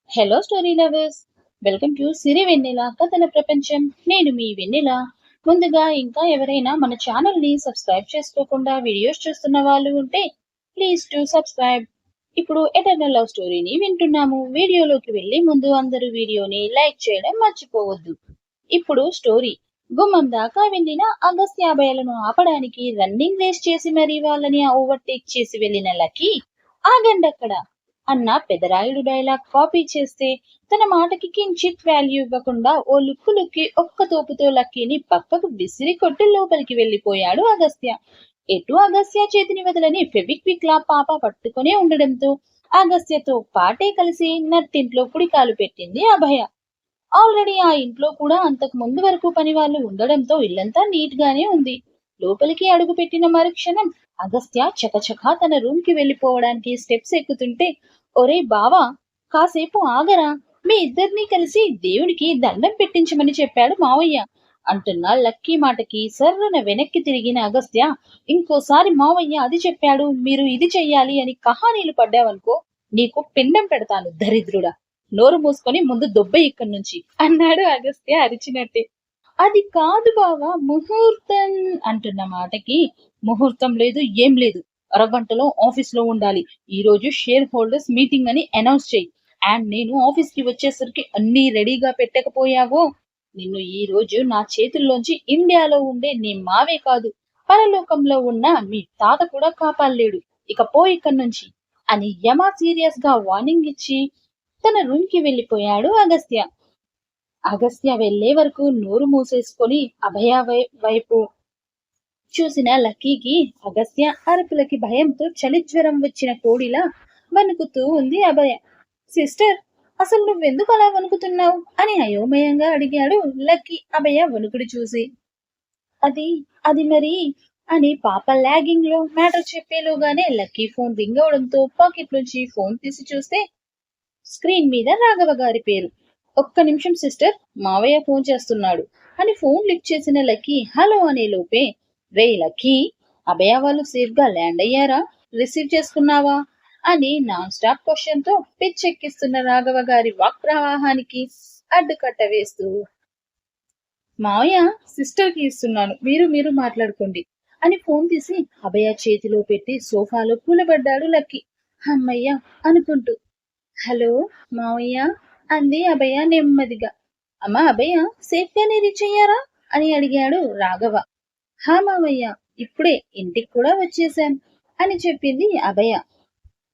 Hello story lovers, welcome to Siri Vennela కథల ప్రపంచం. నేను మీ వెన్నెల. ముందుగా ఇంకా ఎవరైనా మన ఛానల్ ని సబ్స్క్రైబ్ చేసుకోకుండా వీడియోస్ చూస్తున్న వాళ్ళు ఉంటే ప్లీజ్ టు సబ్స్క్రైబ్. ఇప్పుడు ఎటర్నల్ లవ్ స్టోరీని వింటున్నాము. వీడియోలోకి వెళ్లే ముందు అందరూ వీడియోని లైక్ చేయడం మర్చిపోవద్దు. ఇప్పుడు స్టోరీ. గుమ్మం దాకా వెళ్లిన అగస్త్య అభయలను ఆపడానికి రన్నింగ్ రేస్ చేసి మరీ వాళ్ళని ఓవర్టేక్ చేసి వెళ్లిన లక్కీ ఆగండక్కడ అన్న పెదరాయుడు డైలాగ్ కాపీ చేస్తే తన మాటకి కించిత్ వాల్యూ ఇవ్వకుండా ఓ లుక్కి ఒక్క తోపుతో లక్కీని పక్కకు విసిరి కొట్టి లోపలికి వెళ్లిపోయాడు అగస్త్య. ఎటు అగస్త్య చేతిని వదలని ఫెవిక్విక్ లా పాప పట్టుకునే ఉండడంతో అగస్త్యతో పాటే కలిసి నట్టింట్లో కుడికాలు పెట్టింది అభయ. ఆల్రెడీ ఆ ఇంట్లో కూడా అంతకు ముందు వరకు పని వాళ్ళు ఉండడంతో ఇల్లంతా నీట్ గానే ఉంది. లోపలికి అడుగు పెట్టిన మరుక్షణం అగస్త్య చకచకా తన రూమ్ కి వెళ్లిపోవడానికి స్టెప్స్ ఎక్కుతుంటే, ఒరే బావా, కాసేపు ఆగరా, మీ ఇద్దరినీ కలిసి దేవుడికి దండం పెట్టించమని చెప్పాడు మావయ్య అంటున్న లక్కీ మాటకి సర్రున వెనక్కి తిరిగిన అగస్త్య, ఇంకోసారి మావయ్య అది చెప్పాడు, మీరు ఇది చెయ్యాలి అని కహానీలు పడ్డావనుకో, నీకు పిండం పెడతాను దరిద్రుడా. నోరు మూసుకొని ముందు దొబ్బ ఇక్కడి నుంచి అన్నాడు అగస్త్య అరిచినట్టే. అది కాదు బావా, ముహూర్తం అంటున్న మాటకి ముహూర్తం లేదు, ఏం లేదు. అరగంటలో ఆఫీస్ లో ఉండాలి. ఈ రోజు షేర్ హోల్డర్స్ మీటింగ్ అని అనౌన్స్ చెయ్యి. అండ్ నేను ఆఫీస్ కి వచ్చేసరికి అన్ని రెడీగా పెట్టకపోయావో నిన్ను ఈ రోజు నా చేతుల్లోంచి ఇండియాలో ఉండే నీ మావే కాదు, పరలోకంలో ఉన్న మీ తాత కూడా కాపాడలేడు. ఇక పో ఇక్కడి నుంచి అని యమా సీరియస్ గా వార్నింగ్ ఇచ్చి తన రూమ్ కి వెళ్లిపోయాడు అగస్త్య. అగస్త్య వెళ్లే వరకు నోరు మూసేసుకొని అభయ వైపు చూసిన లక్కీకి అగస్త్య అరుపులకి భయంతో చలిజ్వరం వచ్చిన కోడిలా వణుకుతూ ఉంది అభయ. సిస్టర్, అసలు నువ్వెందుకు అలా వణుకుతున్నావు అని అయోమయంగా అడిగాడు లక్కీ అభయ వణుకుడు చూసి. అది అది మరి అని పాప లాగింగ్ లో మ్యాటర్ చెప్పేలోగానే లక్కీ ఫోన్ రింగ్ అవడంతో పాకెట్ నుంచి ఫోన్ తీసి చూస్తే స్క్రీన్ మీద రాఘవ గారి పేరు. ఒక్క నిమిషం సిస్టర్, మావయ్య ఫోన్ చేస్తున్నాడు అని ఫోన్ లిఫ్ట్ చేసిన లక్కీ హలో అనే లోపే, రే లక్కీ, అభయ వాళ్ళు సేఫ్ గా ల్యాండ్ అయ్యారా, రిసీవ్ చేసుకున్నావా అని నాన్ స్టాప్ క్వశ్చన్ తో పిచ్చెక్కిస్తున్న రాఘవ గారి వాక్ ప్రవాహానికి అడ్డుకట్ట వేస్తూ, మావయ్య సిస్టర్ కి ఇస్తున్నాను, మీరు మీరు మాట్లాడుకోండి అని ఫోన్ తీసి అభయ చేతిలో పెట్టి సోఫాలో కూలబడ్డాడు లక్కీ. అమ్మయ్య అనుకుంటూ. హలో మావయ్య అంది అభయ నెమ్మదిగా. అమ్మా అభయ, సేఫ్ గానే రీచ్ అయ్యారా అని అడిగాడు రాఘవ. హా మావయ్య, ఇప్పుడే ఇంటికి కూడా వచ్చేశాం అని చెప్పింది అభయ.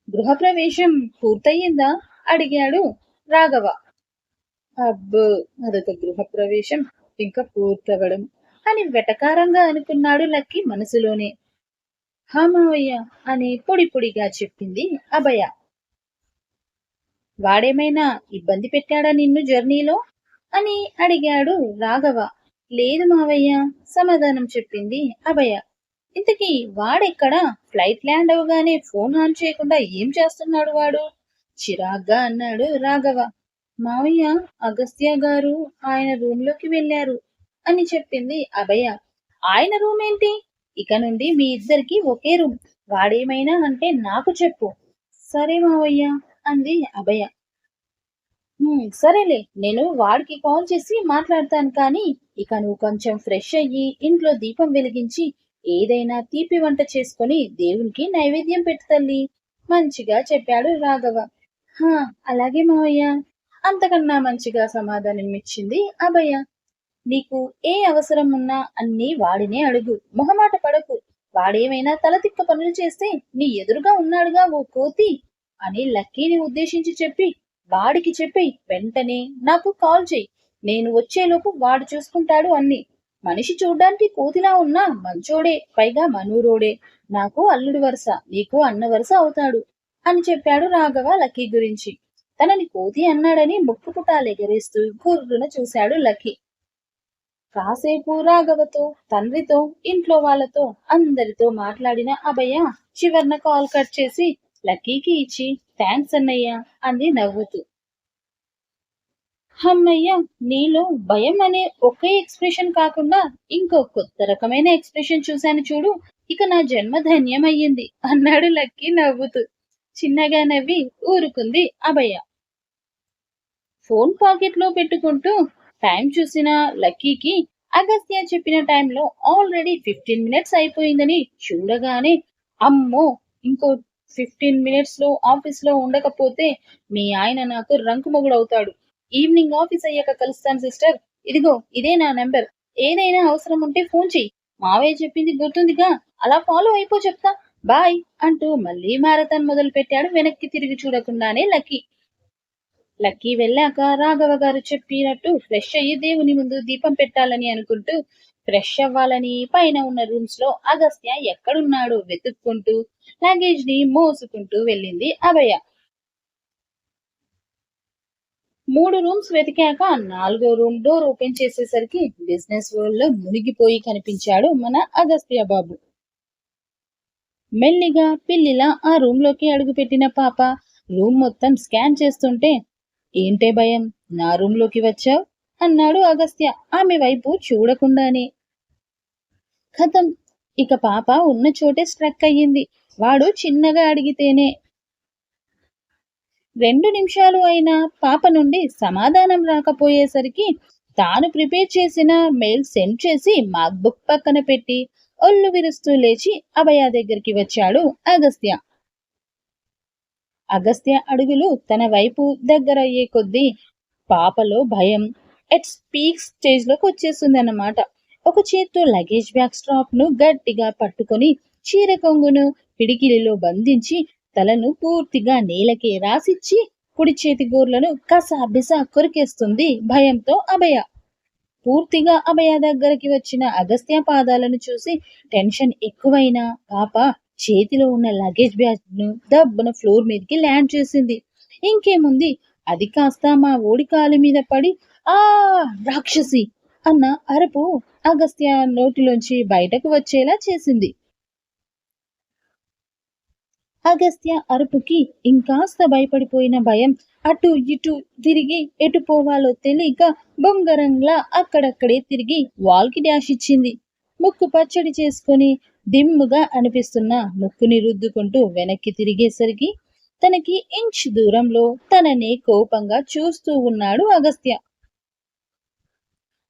గృహప్రవేశం పూర్తయిందా అడిగాడు రాఘవ. అబ్బో, అదొక గృహప్రవేశం ఇంకా పూర్తవడం అని వెటకారంగా అనుకున్నాడు లక్కీ మనసులోనే. హా మావయ్య అని పొడి పొడిగా చెప్పింది అభయ. వాడేమైనా ఇబ్బంది పెట్టాడా నిన్ను జర్నీలో అని అడిగాడు రాఘవ. లేదు మావయ్య సమాధానం చెప్పింది అభయ. ఇంతకీ వాడెక్కడా, ఫ్లైట్ ల్యాండ్ అవగానే ఫోన్ ఆన్ చేయకుండా ఏం చేస్తున్నాడు వాడు చిరాగ్గా అన్నాడు రాఘవ. మావయ్య, అగస్త్య గారు ఆయన రూమ్ లోకి వెళ్లారు అని చెప్పింది అభయ. ఆయన రూమ్ ఏంటి, ఇక నుండి మీ ఇద్దరికి ఒకే రూమ్, వాడేమైనా అంటే నాకు చెప్పు. సరే మావయ్య అంది అభయ. సరేలే, నేను వాడికి కాల్ చేసి మాట్లాడతాను, కానీ ఇక నువ్వు కొంచెం ఫ్రెష్ అయ్యి ఇంట్లో దీపం వెలిగించి ఏదైనా తీపి వంట చేసుకొని దేవునికి నైవేద్యం పెట్టు తల్లి మంచిగా చెప్పాడు రాఘవ. హా అలాగే మావయ్య అంతకన్నా మంచిగా సమాధానం ఇచ్చింది అభయ. నీకు ఏ అవసరం ఉన్నా అన్ని వాడినే అడుగు, మొహమాట పడకు. వాడేమైనా తలతిక్క పనులు చేస్తే నీ ఎదురుగా ఉన్నాడుగా ఓ కోతి అని లక్కీని ఉద్దేశించి చెప్పి, వాడికి చెప్పి వెంటనే నాకు కాల్ చెయ్యి, నేను వచ్చేలోపు వాడు చూసుకుంటాడు అన్ని. మనిషి చూడ్డానికి కోతిలా ఉన్నా మంచోడే, పైగా మనూరోడే, నాకు అల్లుడు వరుస, నీకు అన్న వరుస అవుతాడు అని చెప్పాడు రాఘవ లక్కీ గురించి. తనని కోతి అన్నాడని ముక్కుపుటాలెగరేస్తూ గుర్రున చూశాడు లక్కీ. కాసేపు రాఘవతో, తండ్రితో, ఇంట్లో వాళ్ళతో అందరితో మాట్లాడిన అభయ చివర్న కాల్ కట్ చేసి లక్కీకి ఇచ్చి థ్యాంక్స్ అన్నయ్య అంది నవ్వుతూ. అమ్మయ్య, నీలో భయం అనే ఒకే ఎక్స్ప్రెషన్ కాకుండా ఇంకో కొత్త రకమైన ఎక్స్ప్రెషన్ చూశాను చూడు, ఇక నా జన్మ ధన్యం అయ్యింది అన్నాడు లక్కీ నవ్వుతూ. చిన్నగా నవ్వి ఊరుకుంది అభయ. ఫోన్ పాకెట్ లో పెట్టుకుంటూ టైం చూసిన లక్కీకి అగస్త్య చెప్పిన టైంలో ఆల్రెడీ 15 మినిట్స్ అయిపోయిందని చూడగానే, అమ్మో, ఇంకో 15 మినిట్స్ లో ఆఫీస్ లో ఉండకపోతే మీ ఆయన నాకు రంకు మొగుడవుతాడు. ఈవినింగ్ ఆఫీస్ అయ్యాక కలుస్తాను సిస్టర్. ఇదిగో ఇదే నా నెంబర్. ఏదైనా అవసరం ఉంటే ఫోన్ చెయ్యి. మావయ్య చెప్పింది గుర్తుందిగా, అలా ఫాలో అయిపో చెప్తా. బాయ్ అంటూ మళ్ళీ మారథాన్ మొదలు పెట్టాడు వెనక్కి తిరిగి చూడకుండానే లక్కీ. లక్కీ వెళ్ళాక రాఘవ గారు చెప్పినట్టు ఫ్రెష్ అయ్యి దేవుని ముందు దీపం పెట్టాలని అనుకుంటూ ఫ్రెష్ అవ్వాలని పైన ఉన్న రూమ్స్ లో అగస్త్య ఎక్కడున్నాడో వెతుక్కుంటూ లగేజ్ ని మోసుకుంటూ వెళ్ళింది అభయ. 3 రూమ్స్ వెతికాక 4వ రూమ్ డోర్ ఓపెన్ చేసేసరికి బిజినెస్ వరల్డ్ లో మునిగిపోయి కనిపించాడు మన అగస్త్య బాబు. మెల్లిగా పిల్లిలా ఆ రూమ్ లోకి అడుగుపెట్టిన పాప రూమ్ మొత్తం స్కాన్ చేస్తుంటే, ఏంటే భయం, నా రూమ్ లోకి వచ్చావ్ అన్నాడు అగస్త్య ఆమె వైపు చూడకుండానే. కథం, ఇక పాప ఉన్న చోటే స్ట్రక్ అయ్యింది. వాడు చిన్నగా అడిగితేనే 2 నిమిషాలు అయినా పాప నుండి సమాధానం రాకపోయేసరికి తాను ప్రిపేర్ చేసిన మెయిల్ సెండ్ చేసి మాక్ బుక్ పక్కన పెట్టి ఒళ్ళు విరుస్తూ లేచి అభయ దగ్గరికి వచ్చాడు అగస్త్య. అగస్త్య అడుగులు తన వైపు దగ్గరయ్యే కొద్దీ పాపలో భయం ఎట్ స్పీక్ స్టేజ్ లోకి వచ్చేస్తుందన్నమాట. ఒక చేత్తో లగేజ్ బ్యాగ్ స్ట్రాప్ ను గట్టిగా పట్టుకొని చీర కొంగును పిడికిలిలో బంధించి తలను పూర్తిగా నేలకే రాసిచ్చి కుడి చేతి గోర్లను కసాబిసా కొరికేస్తుంది భయంతో అభయ. పూర్తిగా అభయ దగ్గరికి వచ్చిన అగస్త్య పాదాలను చూసి టెన్షన్ ఎక్కువైనా పాప చేతిలో ఉన్న లగేజ్ బ్యాగ్ ను దబ్బున ఫ్లోర్ మీదకి ల్యాండ్ చేసింది. ఇంకేముంది, అది కాస్త మా ఓడి కాలి మీద పడి ఆ రాక్షసి అన్న అరుపు అగస్త్య నోటిలోంచి బయటకు వచ్చేలా చేసింది. అగస్త్య అరుపుకి ఇంకాస్త భయపడిపోయిన భయం అటు ఇటు తిరిగి ఎటు పోవాలో తెలియక బొంగరంలా అక్కడక్కడే తిరిగి వాల్కి డాష్ ఇచ్చింది. ముక్కు పచ్చడి చేసుకుని దిమ్ముగా అనిపిస్తున్న ముక్కుని రుద్దుకుంటూ వెనక్కి తిరిగేసరికి తనకి ఇంచ్ దూరంలో తననే కోపంగా చూస్తూ ఉన్నాడు అగస్త్య.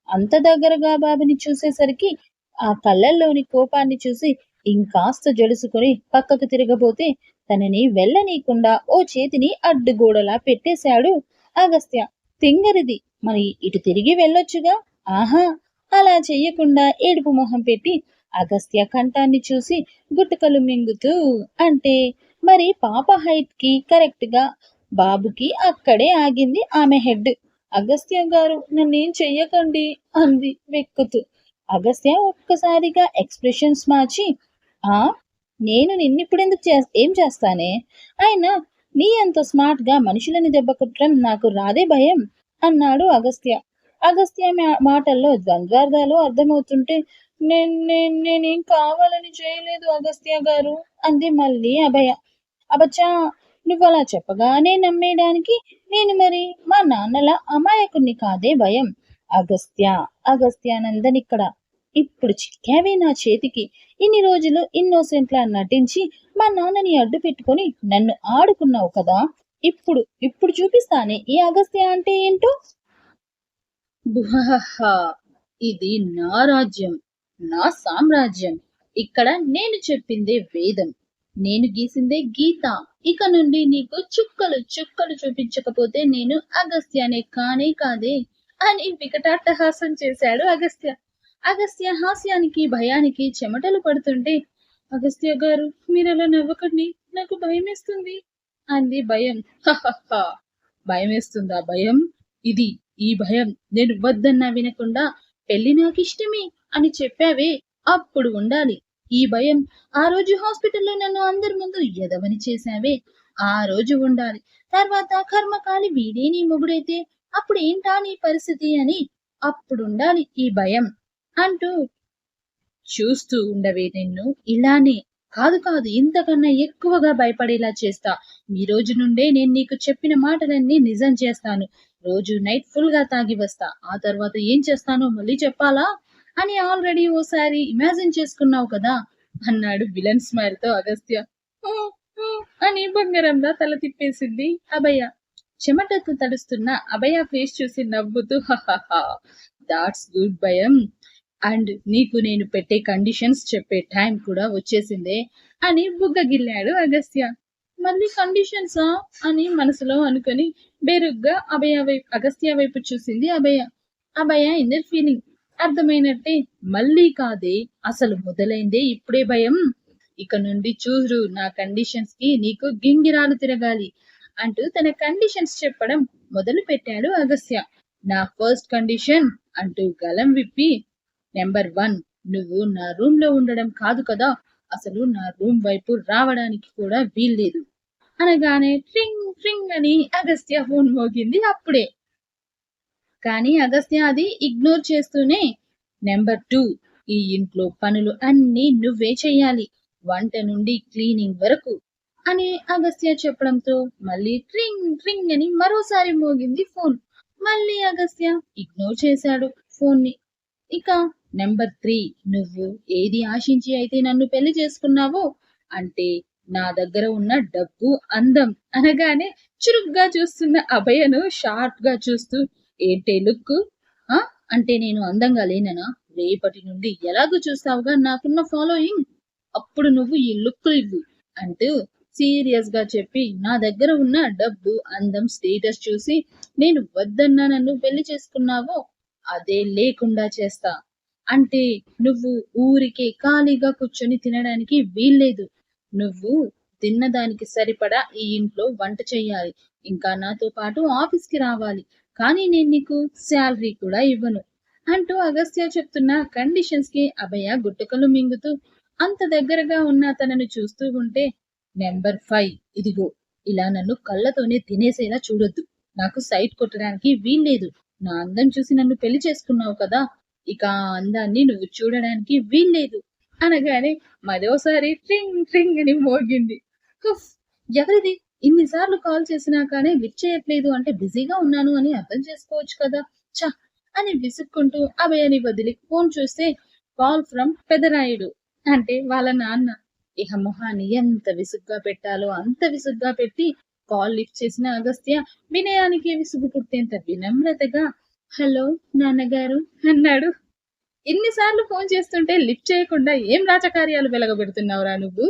అంత దగ్గరగా బాబుని చూసేసరికి ఆ కళ్ళల్లోని కోపాన్ని చూసి ఇంకాస్త జడుసుకుని పక్కకు తిరగబోతే తనని వెళ్ళనీయకుండా ఓ చేతిని అడ్డుగోడలా పెట్టేశాడు అగస్త్య. తింగరిది, మరి ఇటు తిరిగి వెళ్ళొచ్చుగా. ఆహా, అలా చెయ్యకుండా ఏడుపు మొహం పెట్టి అగస్త్య కంఠాన్ని చూసి గుట్టకలు మింగుతూ అంటే, మరి పాప హైట్ కి కరెక్ట్ గా బాబుకి అక్కడే ఆగింది ఆమె హెడ్. అగస్త్య గారు, నన్నేం చెయ్యకండి అంది వెక్కుతూ. అగస్త్య ఒక్కసారిగా ఎక్స్ప్రెషన్స్ మార్చి, ఆ నేను నిన్నిప్పుడెందుకు ఏం చేస్తానే, అయినా నీ అంత స్మార్ట్ గా మనుషులని దెబ్బ కొట్టడం నాకు రాదే భయం అన్నాడు అగస్త్య. అగస్త్య మాటల్లో ద్వంద్వార్థాలు అర్థమవుతుంటే, నేనేం కావాలని చేయలేదు అగస్త్య గారు అంది మళ్ళీ అభయ. అబచ్చా, నువ్వలా చెప్పగానే నమ్మేయడానికి నేను మరి మా నాన్నల అమాయకుణ్ణి కాదే భయం. అగస్త్యానందనిక్కడ. ఇప్పుడు చిక్కావే నా చేతికి. ఇన్ని రోజులు ఇన్నోసెంట్లా నటించి మా నాన్నని అడ్డు పెట్టుకొని నన్ను ఆడుకున్నావు కదా. ఇప్పుడు చూపిస్తానే ఈ అగస్త్య అంటే ఏంటో. బుహహా, ఇది నా రాజ్యం, నా సామ్రాజ్యం. ఇక్కడ నేను చెప్పిందే వేదం, నేను గీసిందే గీత. ఇక నుండి నీకు చుక్కలు చుక్కలు చూపించకపోతే నేను అగస్త్యనే కానే కాదే అని వికటాట్టహాసం చేశాడు అగస్త్య. అగస్త్య హాస్యానికి భయానికి చెమటలు పడుతుంటే, అగస్త్య గారు, మీరలా నవ్వకండి, నాకు భయమేస్తుంది అంది భయం. భయమేస్తుందా భయం? ఈ భయం నేను వద్దన్నా వినకుండా పెళ్లి నాకిష్టమే అని చెప్పావే, అప్పుడు ఉండాలి ఈ భయం. ఆ రోజు హాస్పిటల్లో నన్ను అందరి ముందు ఎదవని చేశావే, ఆ రోజు ఉండాలి. తర్వాత కర్మకాలి వీడే నీ మొగుడైతే అప్పుడు ఏంటా నీ పరిస్థితి అని అప్పుడుండాలి ఈ భయం అంటూ చూస్తూ ఉండవే నిన్ను ఇలానే కాదు కాదు ఇంతకన్నా ఎక్కువగా భయపడేలా చేస్తా. ఈ రోజు నుండే నేను నీకు చెప్పిన మాటలన్నీ నిజం చేస్తాను. రోజు నైట్ ఫుల్ గా తాగి వస్తా. ఆ తర్వాత ఏం చేస్తానో మళ్ళీ చెప్పాలా అని ఆల్రెడీ ఓసారి ఇమాజిన్ చేసుకున్నావు కదా అన్నాడు విలన్ స్మైల్ తో అగస్త్య. అని బంగారంలా తల తిప్పేసింది అభయ. చెమటకు తడుస్తున్న అభయ ఫేస్ చూసి నవ్వుతూ హహహా దాట్స్ గుడ్ భయం. అండ్ నీకు నేను పెట్టే కండిషన్స్ చెప్పే టైం కూడా వచ్చేసిందే అని బుగ్గగిల్లాడు అగస్త్య. మళ్ళీ కండిషన్సా అని మనసులో అనుకొని బెరుగ్గా అగస్త్య వైపు చూసింది అభయ. అభయ ఇన్నర్ ఫీలింగ్ అర్థమైనట్టే మళ్ళీ కాదే, అసలు మొదలైందే ఇప్పుడే భయం. ఇక నుండి చూడు నా కండిషన్స్ కి నీకు గింగిరాలు తిరగాలి అంటూ తన కండిషన్స్ చెప్పడం మొదలు పెట్టాడు అగస్త్య. నా ఫస్ట్ కండిషన్ అంటూ గలం విప్పి, నెంబర్ 1, నువ్వు నా రూమ్ లో ఉండడం కాదు కదా, అసలు నా రూమ్ వైపు రావడానికి కూడా వీల్లేదు అనగానే ట్రింగ్ ట్రింగ్ అని అగస్త్య ఫోన్ మోగింది అప్పుడే. కానీ అగస్త్య అది ఇగ్నోర్ చేస్తూనే, నెంబర్ 2, ఈ ఇంట్లో పనులు అన్నీ నువ్వే చెయ్యాలి, వంట నుండి క్లీనింగ్ వరకు అని అగస్త్య చెప్పడంతో మళ్ళీ ట్రింగ్ ట్రింగ్ అని మరోసారి మోగింది ఫోన్. మళ్ళీ అగస్త్య ఇగ్నోర్ చేశాడు ఫోన్ ని. ఇక నెంబర్ 3, నువ్వు ఏది ఆశించి అయితే నన్ను పెళ్లి చేసుకున్నావో, అంటే నా దగ్గర ఉన్న డబ్బు, అందం అనగానే చురుగ్గా చూస్తున్న అభయను షార్ప్ గా చూస్తూ, ఏంటే లుక్, అంటే నేను అందంగా లేననా? రేపటి నుండి ఎలాగో చూస్తావుగా నాకున్న ఫాలోయింగ్, అప్పుడు నువ్వు ఈ లుక్ ఇవ్వు అంటూ సీరియస్ గా చెప్పి, నా దగ్గర ఉన్న డబ్బు, అందం, స్టేటస్ చూసి నేను వద్దన్నా నన్ను పెళ్లి చేసుకున్నావో అదే లేకుండా చేస్తా. అంటే నువ్వు ఊరికే ఖాళీగా కూర్చొని తినడానికి వీల్లేదు, నువ్వు తిన్నదానికి సరిపడా ఈ ఇంట్లో వంట చెయ్యాలి, ఇంకా నాతో పాటు ఆఫీస్ కి రావాలి, కానీ నేను నీకు శాలరీ కూడా ఇవ్వను అంటూ అగస్త్య చెప్తున్న కండిషన్స్ కి అభయ గుట్టకలు మింగుతూ అంత దగ్గరగా ఉన్న తనను చూస్తూ ఉంటే, నెంబర్ 5, ఇదిగో ఇలా నన్ను కళ్ళతోనే తినేసేలా చూడొద్దు, నాకు సైట్ కొట్టడానికి వీల్లేదు, నా అందం చూసి నన్ను పెళ్లి చేసుకున్నావు కదా, ఇక ఆ అందాన్ని నువ్వు చూడడానికి వీల్లేదు అనగానే మరోసారి ట్రింగ్ ట్రింగ్ అని మోగింది. ఎవరిది, ఇన్నిసార్లు కాల్ చేసినా కానీ లిఫ్ట్ చేయట్లేదు అంటే బిజీగా ఉన్నాను అని అర్థం చేసుకోవచ్చు కదా, చ అని విసుక్కుంటూ అభయని వదిలి ఫోన్ చూస్తే కాల్ ఫ్రమ్ పెదరాయుడు, అంటే వాళ్ళ నాన్న. ఇహ మొహాన్ని ఎంత విసుగ్గా పెట్టాలో అంత విసుగ్గా పెట్టి కాల్ లిఫ్ట్ చేసిన అగస్త్య వినయానికి విసుగు పుట్టేంత వినమ్రతగా, హలో నాన్నగారు అన్నాడు. ఇన్నిసార్లు ఫోన్ చేస్తుంటే లిఫ్ట్ చేయకుండా ఏం రాజకార్యాలు వెలగబెడుతున్నావురా నువ్వు?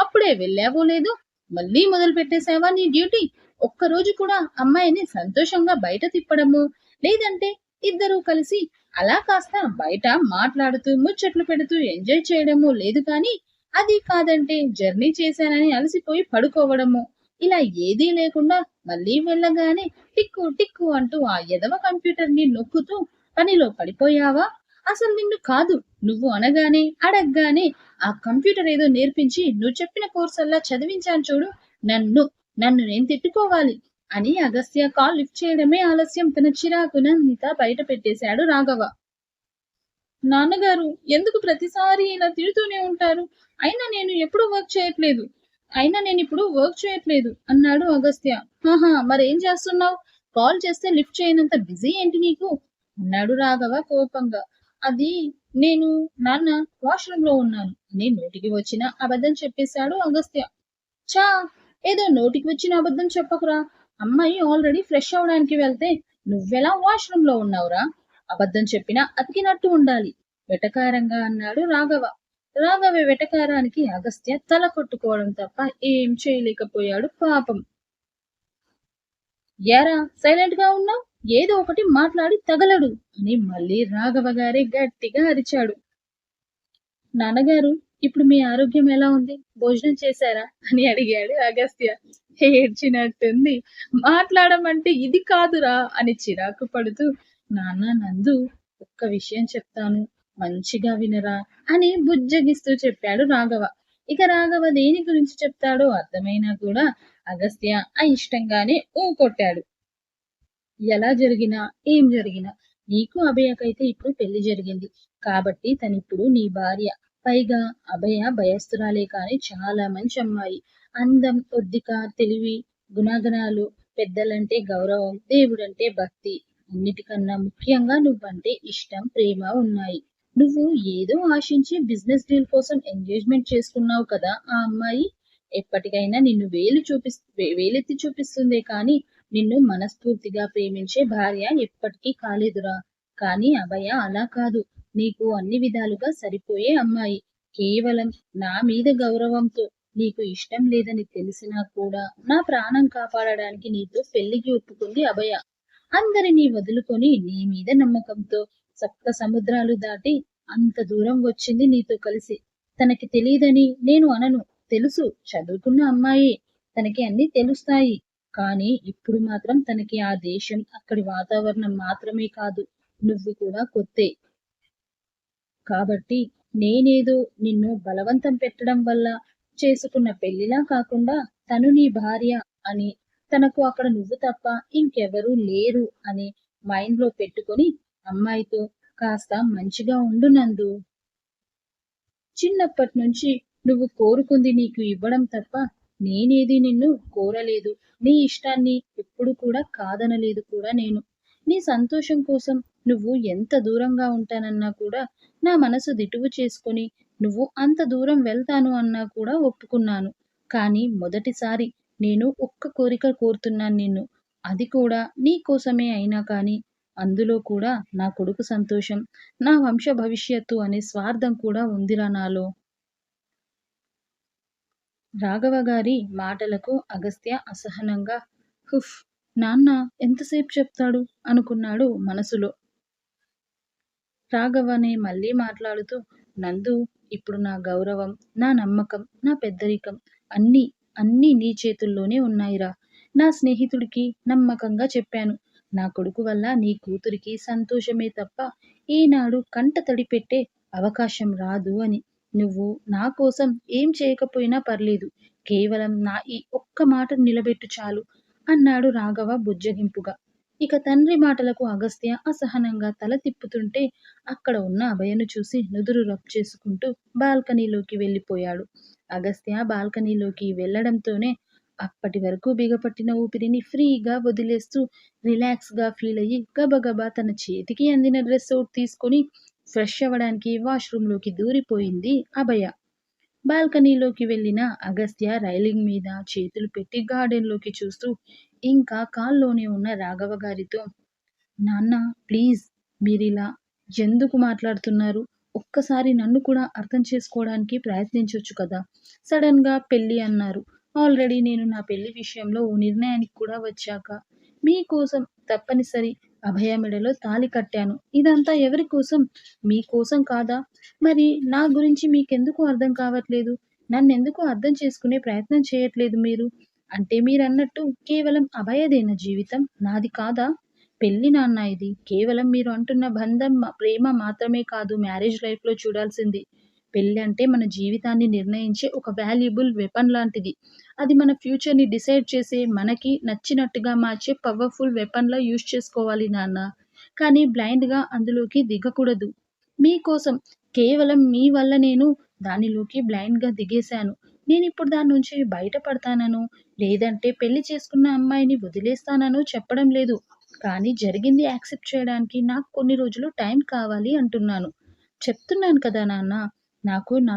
అప్పుడే వెళ్ళావో లేదు, మళ్ళీ మొదలు పెట్టేశావా నీ డ్యూటీ? ఒక్కరోజు కూడా అమ్మాయిని సంతోషంగా బయట తిప్పడము, లేదంటే ఇద్దరూ కలిసి అలా కాస్త బయట మాట్లాడుతూ ముచ్చట్లు పెడుతూ ఎంజాయ్ చేయడము లేదు, కానీ అది కాదంటే జర్నీ చేశానని అలసిపోయి పడుకోవడము, ఇలా ఏదీ లేకుండా మళ్ళీ వెళ్ళగానే టిక్కు టిక్కు అంటూ ఆ ఎదవ కంప్యూటర్ ని నొక్కుతూ పనిలో పడిపోయావా? అసలు నిన్ను కాదు, నువ్వు అనగానే అడగగానే ఆ కంప్యూటర్ ఏదో నేర్పించి నువ్వు చెప్పిన కోర్స్ అల్లా చదివించాను చూడు, నన్ను నన్ను నేను తిట్టుకోవాలి అని అగస్త్య కాల్ లిఫ్ట్ చేయడమే ఆలస్యం తన చిరాకునంతా బయట పెట్టేశాడు రాఘవ. నాన్నగారు ఎందుకు ప్రతిసారి ఇలా తిడుతూనే ఉంటారు? అయినా నేను ఎప్పుడు వర్క్ చేయట్లేదు అన్నాడు అగస్త్య. మరేం చేస్తున్నావు? కాల్ చేస్తే లిఫ్ట్ చేయనంత బిజీ ఏంటి నీకు అన్నాడు రాఘవ కోపంగా. అది నేను నాన్న వాష్రూమ్ లో ఉన్నాను అని నోటికి వచ్చిన అబద్ధం చెప్పేశాడు అగస్త్య. చా, ఏదో నోటికి వచ్చిన అబద్ధం చెప్పకురా, అమ్మాయి ఆల్రెడీ ఫ్రెష్ అవడానికి వెళ్తే నువ్వెలా వాష్రూమ్ లో ఉన్నావురా? అబద్ధం చెప్పినా అతికినట్టు ఉండాలి వెటకారంగా అన్నాడు రాఘవ. రాఘవ వెటకారానికి అగస్త్య తల కొట్టుకోవడం తప్ప ఏం చేయలేకపోయాడు పాపం. యారా సైలెంట్ గా ఉన్నావు, ఏదో ఒకటి మాట్లాడి తగలడు అని మళ్ళీ రాఘవ గారే గట్టిగా అరిచాడు. నాన్నగారు, ఇప్పుడు మీ ఆరోగ్యం ఎలా ఉంది, భోజనం చేశారా అని అడిగాడు అగస్త్య. ఏడ్చినట్టుంది. మాట్లాడమంటే ఇది కాదురా అని చిరాకు పడుతూ, నాన్న నందు, ఒక్క విషయం చెప్తాను, మంచిగా వినరా అని బుజ్జగిస్తూ చెప్పాడు రాఘవ. ఇక రాఘవ దేని గురించి చెప్తాడో అర్థమైనా కూడా అగస్త్య అయిష్టంగానే కొట్టాడు. ఎలా జరిగినా ఏం జరిగినా నీకు అభయకైతే ఇప్పుడు పెళ్లి జరిగింది కాబట్టి తనిప్పుడు నీ భార్య. పైగా అభయ భయస్తురాలే కాని చాలా మంచి అమ్మాయి. అందం, ఒద్దిక, తెలివి, గుణగణాలు, పెద్దలంటే గౌరవం, దేవుడంటే భక్తి, అన్నిటికన్నా ముఖ్యంగా నువ్వంటే ఇష్టం, ప్రేమ ఉన్నాయి. నువ్వు ఏదో ఆశించి బిజినెస్ డీల్ కోసం ఎంగేజ్మెంట్ చేసుకున్నావు కదా ఆ అమ్మాయి. ఎప్పటికైనా నిన్ను వేలెత్తి చూపిస్తుందే కాని నిన్ను మనస్ఫూర్తిగా ప్రేమించే భార్య ఎప్పటికీ కాలేదురా. కానీ అభయ అలా కాదు. నీకు అన్ని విధాలుగా సరిపోయే అమ్మాయి. కేవలం నా మీద గౌరవంతో నీకు ఇష్టం లేదని తెలిసినా కూడా నా ప్రాణం కాపాడడానికి నీతో పెళ్లికి ఒప్పుకుంది అభయ. అందరినీ వదులుకొని నీ మీద నమ్మకంతో సప్త సముద్రాలు దాటి అంత దూరం వచ్చింది నీతో కలిసి. తనకి తెలియదని నేను అనను. తెలుసు, చదువుకున్న అమ్మాయి, తనకి అన్ని తెలుస్తాయి. కానీ ఇప్పుడు మాత్రం తనకి ఆ దేశం, అక్కడి వాతావరణం మాత్రమే కాదు, నువ్వు కూడా కొత్తే. కాబట్టి నేనేదో నిన్ను బలవంతం పెట్టడం వల్ల చేసుకున్న పెళ్లిలా కాకుండా తను నీ భార్య అని, తనకు అక్కడ నువ్వు తప్ప ఇంకెవరూ లేరు అని మైండ్ లో పెట్టుకొని అమ్మాయితో కాస్త మంచిగా ఉండు నందు. చిన్నప్పటి నుంచి నువ్వు కోరుకుంది నీకు ఇవ్వడం తప్ప నేనేది నిన్ను కోరలేదు. నీ ఇష్టాన్ని ఎప్పుడు కూడా కాదనలేదు కూడా నేను. నీ సంతోషం కోసం నువ్వు ఎంత దూరంగా ఉంటానన్నా కూడా నా మనసు దిటువు చేసుకొని నువ్వు అంత దూరం వెళ్తాను అన్నా కూడా ఒప్పుకున్నాను. కానీ మొదటిసారి నేను ఒక్క కోరిక కోరుతున్నాను నిన్ను. అది కూడా నీ కోసమే అయినా కానీ అందులో కూడా నా కొడుకు సంతోషం, నా వంశ భవిష్యత్తు అనే స్వార్థం కూడా ఉందిరా నాలో. రాఘవ గారి మాటలకు అగస్త్య అసహనంగా, హుఫ్, నాన్న ఎంతసేపు చెప్తాడు అనుకున్నాడు మనసులో. రాఘవనే మళ్ళీ మాట్లాడుతూ, నందు, ఇప్పుడు నా గౌరవం, నా నమ్మకం, నా పెద్దరికం అన్నీ అన్నీ నీ చేతుల్లోనే ఉన్నాయిరా. నా స్నేహితుడికి నమ్మకంగా చెప్పాను. నా కొడుకు వల్ల నీ కూతురికి సంతోషమే తప్ప ఈనాడు కంట తడి పెట్టే అవకాశం రాదు అని. నువ్వు నా కోసం ఏం చేయకపోయినా పర్లేదు. కేవలం నా ఈ ఒక్క మాట నిలబెట్టు చాలు అన్నాడు రాఘవ బుజ్జగింపుగా. ఇక తండ్రి మాటలకు అగస్త్య అసహనంగా తల తిప్పుతుంటే అక్కడ ఉన్న అభయను చూసి నుదురు రబ్ చేసుకుంటూ బాల్కనీలోకి వెళ్ళిపోయాడు. అగస్త్య బాల్కనీలోకి వెళ్లడంతోనే అప్పటి వరకు బిగపట్టిన ఊపిరిని ఫ్రీగా వదిలేస్తూ రిలాక్స్ గా ఫీల్ అయ్యి గబగబా తన చేతికి అందిన డ్రెస్ అవుట్ తీసుకొని ఫ్రెష్ అవ్వడానికి వాష్రూమ్ లోకి దూరిపోయింది అభయ. బాల్కనీలోకి వెళ్ళిన అగస్త్య రైలింగ్ మీద చేతులు పెట్టి గార్డెన్ లోకి చూస్తూ ఇంకా కాల్లోనే ఉన్న రాఘవ గారితో, నాన్న ప్లీజ్, మీరిలా ఎందుకు మాట్లాడుతున్నారు? ఒక్కసారి నన్ను కూడా అర్థం చేసుకోవడానికి ప్రయత్నించొచ్చు కదా. సడన్ గా పెళ్లి అన్నారు. ఆల్రెడీ నేను నా పెళ్లి విషయంలో ఓ నిర్ణయానికి కూడా వచ్చాక మీకోసం తప్పనిసరి అభయ మెడలో తాళి కట్టాను. ఇదంతా ఎవరి కోసం? మీకోసం కాదా? మరి నా గురించి మీకెందుకు అర్థం కావట్లేదు? నన్నెందుకు అర్థం చేసుకునే ప్రయత్నం చేయట్లేదు మీరు? అంటే మీరన్నట్టు కేవలం అభయదేన జీవితం, నాది కాదా? పెళ్లి నాన్న, ఇది కేవలం మీరు అంటున్న బంధం, ప్రేమ మాత్రమే కాదు మ్యారేజ్ లైఫ్లో చూడాల్సింది. పెళ్లి అంటే మన జీవితాన్ని నిర్ణయించే ఒక వాల్యుబుల్ వెపన్ లాంటిది. అది మన ఫ్యూచర్ని డిసైడ్ చేసే, మనకి నచ్చినట్టుగా మార్చే పవర్ఫుల్ వెపన్లా యూజ్ చేసుకోవాలి నాన్న. కానీ బ్లైండ్గా అందులోకి దిగకూడదు. మీకోసం, కేవలం మీ వల్ల నేను దానిలోకి బ్లైండ్గా దిగేశాను. నేనిప్పుడు దాని నుంచి బయటపడతానను, లేదంటే పెళ్లి చేసుకున్న అమ్మాయిని వదిలేస్తాననో చెప్పడం లేదు. కానీ జరిగింది యాక్సెప్ట్ చేయడానికి నాకు కొన్ని రోజులు టైం కావాలి అంటున్నాను. చెప్తున్నాను కదా నాన్న, నాకు నా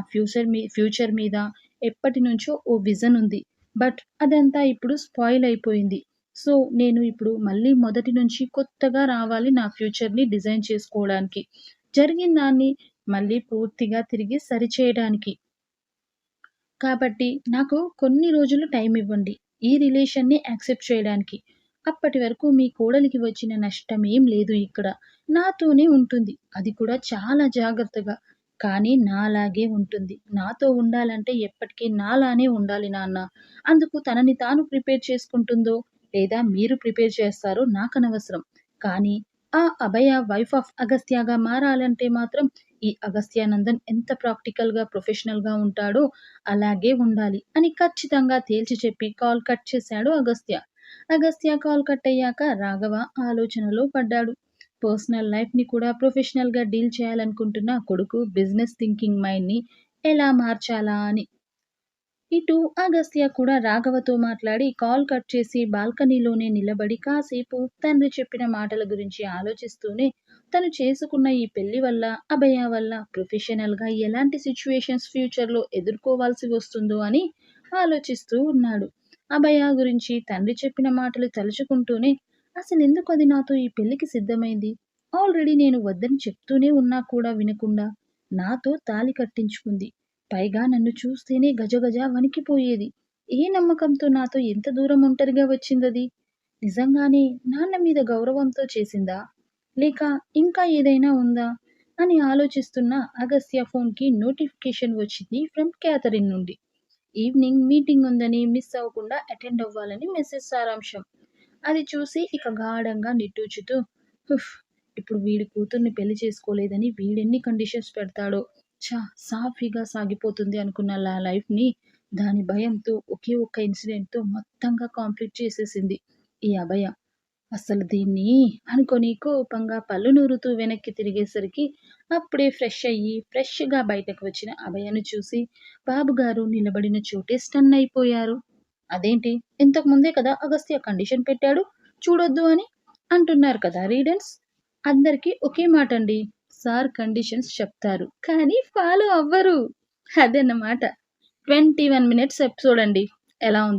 ఫ్యూచర్ మీద ఎప్పటి నుంచో ఓ విజన్ ఉంది. బట్ అదంతా ఇప్పుడు స్పాయిల్ అయిపోయింది. సో నేను ఇప్పుడు మళ్ళీ మొదటి నుంచి కొత్తగా రావాలి నా ఫ్యూచర్ని డిజైన్ చేసుకోవడానికి. జరిగిన దాన్ని మళ్ళీ పూర్తిగా తిరిగి సరిచేయడానికి. కాబట్టి నాకు కొన్ని రోజులు టైం ఇవ్వండి ఈ రిలేషన్‌ని యాక్సెప్ట్ చేయడానికి. అప్పటి వరకు మీ కోడలికి వచ్చిన నష్టమేం లేదు ఇక్కడ. నాతోనే ఉంటుంది. అది కూడా చాలా జాగ్రత్తగా. కానీ నాలాగే ఉంటుంది. నాతో ఉండాలంటే ఎప్పటికీ నాలానే ఉండాలి నాన్న. అందుకు తనని తాను ప్రిపేర్ చేసుకుంటుందో, లేదా మీరు ప్రిపేర్ చేస్తారో నాకనవసరం. కానీ ఆ అభయ వైఫ్ ఆఫ్ అగస్త్యగా మారాలంటే మాత్రం ఈ అగస్త్యానందన్ ఎంత ప్రాక్టికల్‌గా, ప్రొఫెషనల్‌గా ఉంటాడో అలాగే ఉండాలి అని ఖచ్చితంగా తేల్చి చెప్పి కాల్ కట్ చేశాడు అగస్త్య. అగస్త్య కాల్ కట్ అయ్యాక రాఘవ ఆలోచనలో పడ్డాడు. పర్సనల్ లైఫ్‌ని కూడా ప్రొఫెషనల్‌గా డీల్ చేయాలనుకుంటున్న కొడుకు బిజినెస్ థింకింగ్ మైండ్‌ని ఎలా మార్చాలా అని. ఇటు అగస్త్య కూడా రాఘవతో మాట్లాడి కాల్ కట్ చేసి బాల్కనీలోనే నిలబడి కాసేపు తండ్రి చెప్పిన మాటల గురించి ఆలోచిస్తూనే తను చేసుకున్న ఈ పెళ్లి వల్ల, అభయ వల్ల ప్రొఫెషనల్‌గా ఎలాంటి సిట్యుయేషన్స్ ఫ్యూచర్‌లో ఎదుర్కోవాల్సి వస్తుందో అని ఆలోచిస్తూ ఉన్నాడు. అభయ గురించి తండ్రి చెప్పిన మాటలు తలుచుకుంటూనే అసలెందుకు అది నాతో ఈ పెళ్లికి సిద్ధమైంది? ఆల్రెడీ నేను వద్దని చెప్తూనే ఉన్నా కూడా వినకుండా నాతో తాళి కట్టించుకుంది. పైగా నన్ను చూస్తేనే గజగజ వణికిపోయేది. ఏ నమ్మకంతో నాతో ఎంత దూరం ఒంటరిగా వచ్చిందది? నిజంగానే నాన్న మీద గౌరవంతో చేసిందా? లేక ఇంకా ఏదైనా ఉందా? అని ఆలోచిస్తున్న అగస్త్య ఫోన్‌కి నోటిఫికేషన్ వచ్చింది ఫ్రమ్ క్యాథరిన్ నుండి. ఈవినింగ్ మీటింగ్ ఉందని మిస్ అవ్వకుండా అటెండ్ అవ్వాలని మెసేజ్ సారాంశం. అది చూసి ఇక గాఢంగా నిట్టూర్చుతూ హుఫ్! ఇప్పుడు వీడి కూతుర్ని పెళ్లి చేసుకోలేదని వీడెన్ని కండిషన్స్ పెడతాడో! సాఫీగా సాగిపోతుంది అనుకున్న నా లైఫ్‌ని దాని భయంతో ఒకే ఒక్క ఇన్సిడెంట్‌తో మొత్తంగా కాంప్లీట్ చేసేసింది ఈ అభయ. అసలు దీన్ని అనుకోని కోపంగా పళ్ళు నూరుతూ వెనక్కి తిరిగేసరికి అప్పుడే ఫ్రెష్ అయ్యి ఫ్రెష్‌గా బయటకు వచ్చిన అభయను చూసి బాబుగారు నిలబడిన చోటే స్టన్ అయిపోయారు. అదేంటి ఇంతకు ముందే కదా అగస్త్య కండిషన్ పెట్టాడు చూడొద్దు అని అంటున్నారు కదా రీడర్స్. అందరికీ ఒకే మాటండి. సార్ కండిషన్స్ చెప్తారు కానీ ఫాలో అవ్వరు. అదన్నమాట. 21 మినిట్స్ ఎపిసోడ్ అండి. ఎలా ఉంది?